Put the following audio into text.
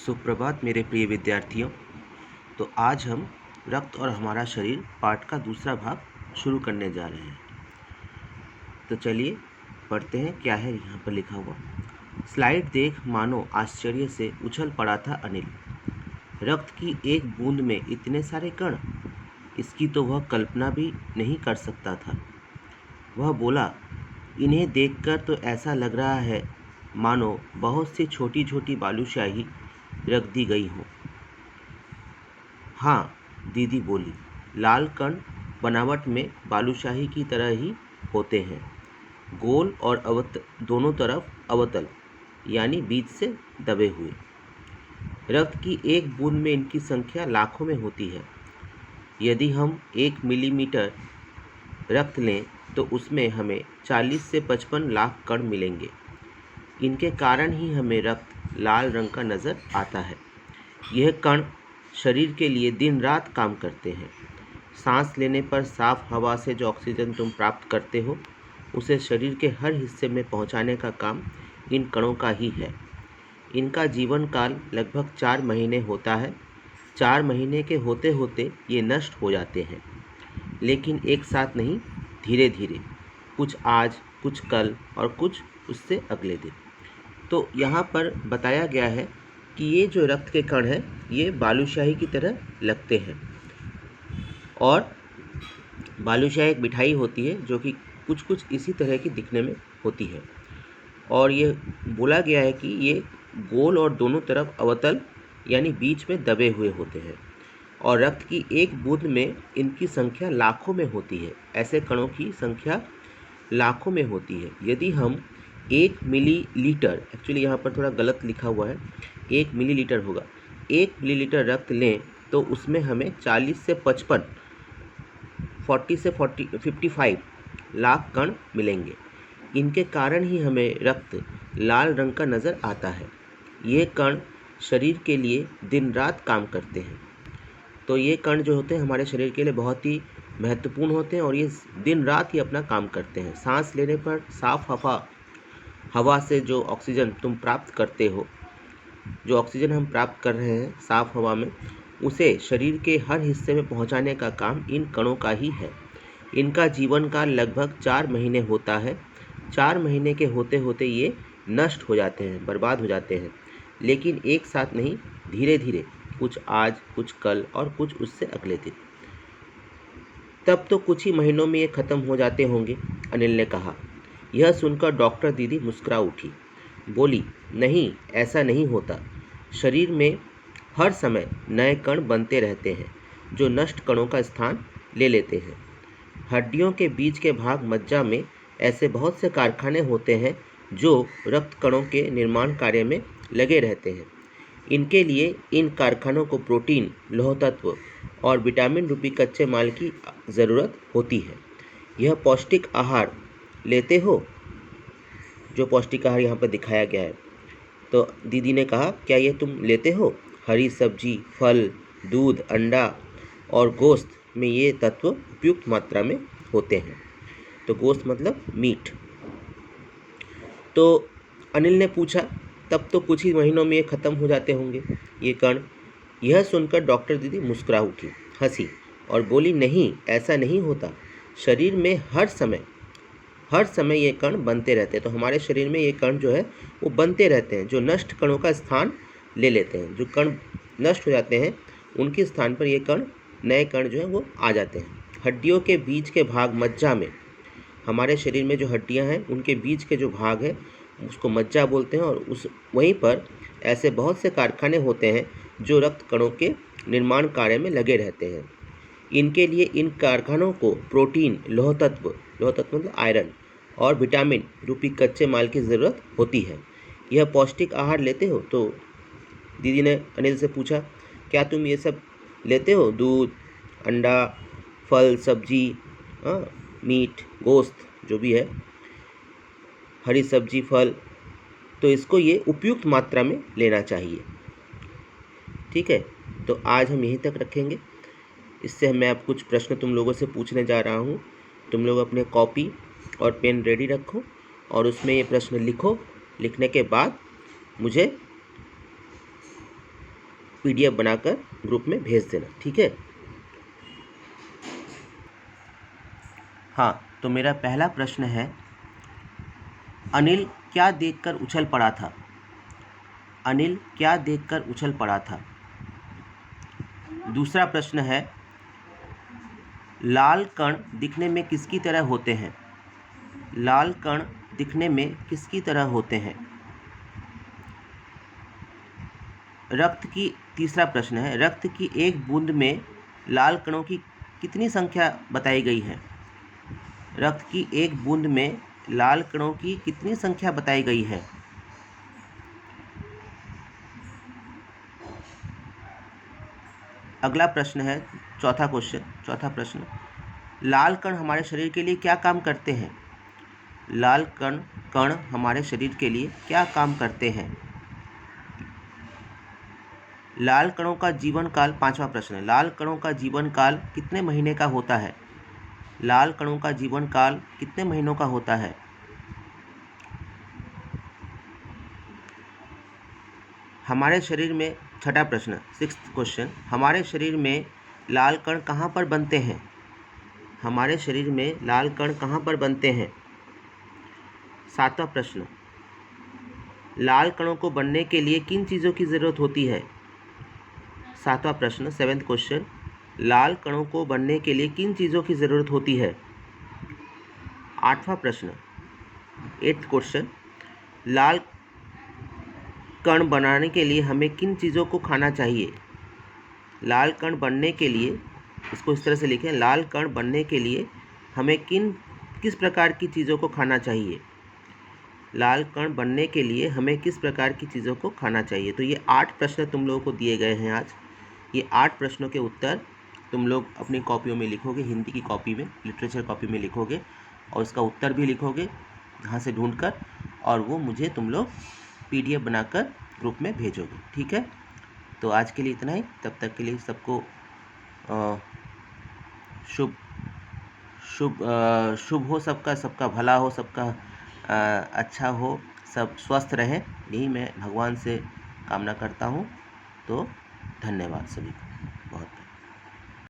सुप्रभात मेरे प्रिय विद्यार्थियों। तो आज हम रक्त और हमारा शरीर पाठ का दूसरा भाग शुरू करने जा रहे हैं। तो चलिए पढ़ते हैं क्या है यहाँ पर लिखा हुआ। स्लाइड देख मानो आश्चर्य से उछल पड़ा था अनिल। रक्त की एक बूंद में इतने सारे कण, इसकी तो वह कल्पना भी नहीं कर सकता था। वह बोला, इन्हें देखकर तो ऐसा लग रहा है मानो बहुत सी छोटी छोटी बालूशाही रख दी गई हो। हाँ, दीदी बोली, लाल कण बनावट में बालूशाही की तरह ही होते हैं, गोल और दोनों तरफ अवतल, यानी बीच से दबे हुए। रक्त की एक बूंद में इनकी संख्या लाखों में होती है। यदि हम 1 मिलीमीटर रक्त लें तो उसमें हमें 40 से 55 लाख कण मिलेंगे। इनके कारण ही हमें रक्त लाल रंग का नज़र आता है। यह कण शरीर के लिए दिन रात काम करते हैं। सांस लेने पर साफ हवा से जो ऑक्सीजन तुम प्राप्त करते हो, उसे शरीर के हर हिस्से में पहुंचाने का काम इन कणों का ही है। इनका जीवन काल लगभग 4 महीने होता है। 4 महीने के होते होते ये नष्ट हो जाते हैं, लेकिन एक साथ नहीं, धीरे धीरे, कुछ आज, कुछ कल और कुछ उससे अगले दिन। तो यहाँ पर बताया गया है कि ये जो रक्त के कण हैं, ये बालूशाही की तरह लगते हैं। और बालूशाही एक मिठाई होती है जो कि कुछ कुछ इसी तरह की दिखने में होती है। और ये बोला गया है कि ये गोल और दोनों तरफ अवतल, यानी बीच में दबे हुए होते हैं। और रक्त की एक बूंद में इनकी संख्या लाखों में होती है। ऐसे कणों की संख्या लाखों में होती है। यदि हम 1 मिलीलीटर, एक्चुअली यहाँ पर थोड़ा गलत लिखा हुआ है, 1 मिलीलीटर होगा, 1 मिलीलीटर रक्त लें तो उसमें हमें 40 से 55, 40 से 55 लाख कण मिलेंगे। इनके कारण ही हमें रक्त लाल रंग का नज़र आता है। ये कण शरीर के लिए दिन रात काम करते हैं। तो ये कण जो होते हैं हमारे शरीर के लिए बहुत ही महत्वपूर्ण होते हैं और ये दिन रात ही अपना काम करते हैं। सांस लेने पर साफ हवा से जो ऑक्सीजन तुम प्राप्त करते हो, जो ऑक्सीजन हम प्राप्त कर रहे हैं साफ हवा में, उसे शरीर के हर हिस्से में पहुंचाने का काम इन कणों का ही है। इनका जीवन काल लगभग 4 महीने होता है। 4 महीने के होते होते ये नष्ट हो जाते हैं, बर्बाद हो जाते हैं, लेकिन एक साथ नहीं, धीरे धीरे, कुछ आज, कुछ कल और कुछ उससे अगले दिन। तब तो कुछ ही महीनों में ये ख़त्म हो जाते होंगे, अनिल ने कहा। यह सुनकर डॉक्टर दीदी मुस्कुरा उठी। बोली, नहीं, ऐसा नहीं होता। शरीर में हर समय नए कण बनते रहते हैं जो नष्ट कणों का स्थान ले लेते हैं। हड्डियों के बीच के भाग मज्जा में ऐसे बहुत से कारखाने होते हैं जो रक्त कणों के निर्माण कार्य में लगे रहते हैं। इनके लिए इन कारखानों को प्रोटीन, लौह तत्व और विटामिन रूपी कच्चे माल की ज़रूरत होती है। यह पौष्टिक आहार लेते हो, जो पौष्टिक आहार यहाँ पर दिखाया गया है। तो दीदी ने कहा, क्या ये तुम लेते हो? हरी सब्जी, फल, दूध, अंडा और गोश्त में ये तत्व उपयुक्त मात्रा में होते हैं। तो गोश्त मतलब मीट। तो अनिल ने पूछा, तब तो कुछ ही महीनों में ये ख़त्म हो जाते होंगे, ये कण। यह सुनकर डॉक्टर दीदी मुस्कुरा उठी, हंसी और बोली, नहीं, ऐसा नहीं होता। शरीर में हर समय ये कण बनते रहते हैं। तो हमारे शरीर में ये कण जो है वो बनते रहते हैं, जो नष्ट कणों का स्थान ले लेते हैं। जो कण नष्ट हो जाते हैं उनके स्थान पर ये कण, नए कण जो है वो आ जाते हैं। हड्डियों के बीच के भाग मज्जा में, हमारे शरीर में जो हड्डियां हैं उनके बीच के जो भाग है उसको मज्जा बोलते हैं। और वहीं पर ऐसे बहुत से कारखाने होते हैं जो रक्त कणों के निर्माण कार्य में लगे रहते हैं। इनके लिए इन कारखानों को प्रोटीन, लौह तत्व मतलब आयरन और विटामिन रूपी कच्चे माल की ज़रूरत होती है। यह पौष्टिक आहार लेते हो? तो दीदी ने अनिल से पूछा, क्या तुम ये सब लेते हो? दूध, अंडा, फल, सब्जी, मीट, गोश्त, जो भी है, हरी सब्जी, फल, तो इसको ये उपयुक्त मात्रा में लेना चाहिए। ठीक है, तो आज हम यहीं तक रखेंगे। इससे मैं अब कुछ प्रश्न तुम लोगों से पूछने जा रहा हूँ। तुम लोग अपने कॉपी और पेन रेडी रखो और उसमें ये प्रश्न लिखो। लिखने के बाद मुझे PDF बनाकर ग्रुप में भेज देना, ठीक है। हाँ, तो मेरा पहला प्रश्न है, अनिल क्या देखकर उछल पड़ा था? अनिल क्या देखकर उछल पड़ा था? दूसरा प्रश्न है, लाल कण दिखने में किसकी तरह होते हैं? लाल कण दिखने में किसकी तरह होते हैं? तीसरा प्रश्न है, रक्त की एक बूंद में लाल कणों की कितनी संख्या बताई गई है? रक्त की एक बूंद में लाल कणों की कितनी संख्या बताई गई है? अगला प्रश्न है, चौथा प्रश्न, लाल कण हमारे शरीर के लिए क्या काम करते हैं? लाल कण हमारे शरीर के लिए क्या काम करते हैं? लाल कणों का जीवन काल, पांचवा प्रश्न है, लाल कणों का जीवन काल कितने महीने का होता है? लाल कणों का जीवन काल कितने महीनों का होता है? हमारे शरीर में, छठा प्रश्न, सिक्स्थ क्वेश्चन, हमारे शरीर में लाल कण कहाँ पर बनते हैं? हमारे शरीर में लाल कण कहाँ पर बनते हैं? सातवां प्रश्न, लाल कणों को बनने के लिए किन चीज़ों की ज़रूरत होती है? सातवां प्रश्न, सेवेंथ क्वेश्चन, लाल कणों को बनने के लिए किन चीज़ों की ज़रूरत होती है? आठवां प्रश्न, एट्थ क्वेश्चन, लाल कण बनाने के लिए हमें किन चीज़ों को खाना चाहिए? लाल कण बनने के लिए, इसको इस तरह से लिखें, लाल कण बनने के लिए हमें किस प्रकार की चीज़ों को खाना चाहिए? लाल कण बनने के लिए हमें किस प्रकार की चीज़ों को खाना चाहिए? तो ये 8 प्रश्न तुम लोगों को दिए गए हैं आज। ये 8 प्रश्नों के उत्तर तुम लोग अपनी कॉपियों में लिखोगे, हिंदी की कॉपी में, लिटरेचर कॉपी में लिखोगे और उसका उत्तर भी लिखोगे यहाँ से ढूंढकर, और वो मुझे तुम लोग PDF बनाकर ग्रुप में भेजोगे, ठीक है। तो आज के लिए इतना ही, तब तक के लिए सबको शुभ हो, सबका भला हो, सबका अच्छा हो, सब स्वस्थ रहें, यही मैं भगवान से कामना करता हूँ। तो धन्यवाद सभी को।